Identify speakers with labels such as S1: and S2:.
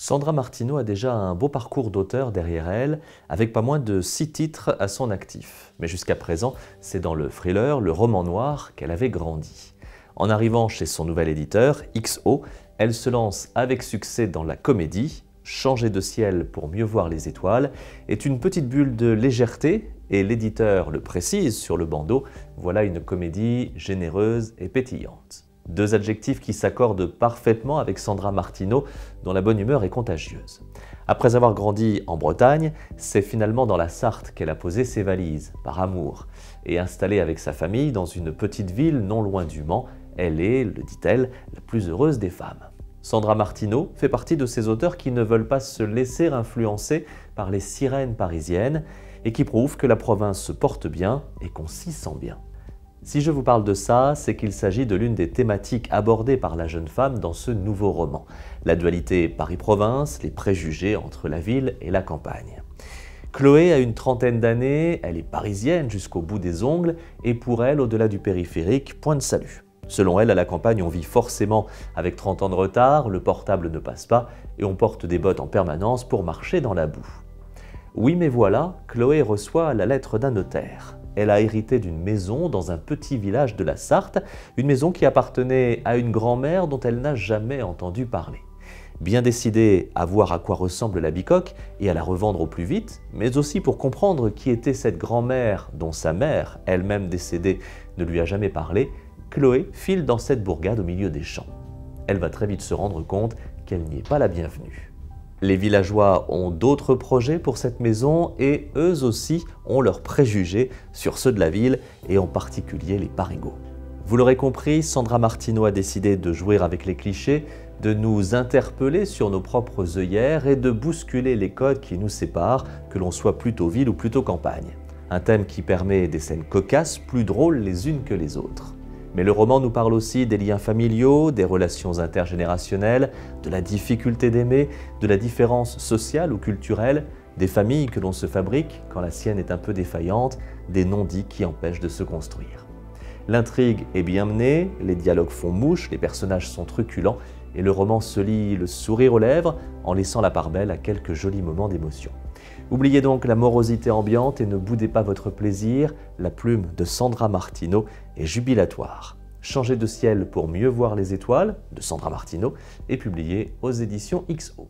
S1: Sandra Martineau a déjà un beau parcours d'auteur derrière elle, avec pas moins de 6 titres à son actif. Mais jusqu'à présent, c'est dans le thriller, le roman noir, qu'elle avait grandi. En arrivant chez son nouvel éditeur, XO, elle se lance avec succès dans la comédie. Changer de ciel pour mieux voir les étoiles est une petite bulle de légèreté, et l'éditeur le précise sur le bandeau, voilà une comédie généreuse et pétillante. Deux adjectifs qui s'accordent parfaitement avec Sandra Martineau, dont la bonne humeur est contagieuse. Après avoir grandi en Bretagne, c'est finalement dans la Sarthe qu'elle a posé ses valises, par amour. Et installée avec sa famille dans une petite ville non loin du Mans, elle est, le dit-elle, la plus heureuse des femmes. Sandra Martineau fait partie de ces auteurs qui ne veulent pas se laisser influencer par les sirènes parisiennes et qui prouvent que la province se porte bien et qu'on s'y sent bien. Si je vous parle de ça, c'est qu'il s'agit de l'une des thématiques abordées par la jeune femme dans ce nouveau roman. La dualité Paris-Province, les préjugés entre la ville et la campagne. Chloé a une trentaine d'années, elle est parisienne jusqu'au bout des ongles, et pour elle, au-delà du périphérique, point de salut. Selon elle, à la campagne, on vit forcément avec 30 ans de retard, le portable ne passe pas, et on porte des bottes en permanence pour marcher dans la boue. Oui, mais voilà, Chloé reçoit la lettre d'un notaire. Elle a hérité d'une maison dans un petit village de la Sarthe, une maison qui appartenait à une grand-mère dont elle n'a jamais entendu parler. Bien décidée à voir à quoi ressemble la bicoque et à la revendre au plus vite, mais aussi pour comprendre qui était cette grand-mère dont sa mère, elle-même décédée, ne lui a jamais parlé, Chloé file dans cette bourgade au milieu des champs. Elle va très vite se rendre compte qu'elle n'y est pas la bienvenue. Les villageois ont d'autres projets pour cette maison et eux aussi ont leurs préjugés sur ceux de la ville et en particulier les parigots. Vous l'aurez compris, Sandra Martineau a décidé de jouer avec les clichés, de nous interpeller sur nos propres œillères et de bousculer les codes qui nous séparent, que l'on soit plutôt ville ou plutôt campagne. Un thème qui permet des scènes cocasses plus drôles les unes que les autres. Mais le roman nous parle aussi des liens familiaux, des relations intergénérationnelles, de la difficulté d'aimer, de la différence sociale ou culturelle, des familles que l'on se fabrique quand la sienne est un peu défaillante, des non-dits qui empêchent de se construire. L'intrigue est bien menée, les dialogues font mouche, les personnages sont truculents et le roman se lit le sourire aux lèvres en laissant la part belle à quelques jolis moments d'émotion. Oubliez donc la morosité ambiante et ne boudez pas votre plaisir, la plume de Sandra Martineau est jubilatoire. Changer de ciel pour mieux voir les étoiles, de Sandra Martineau, est publié aux éditions XO.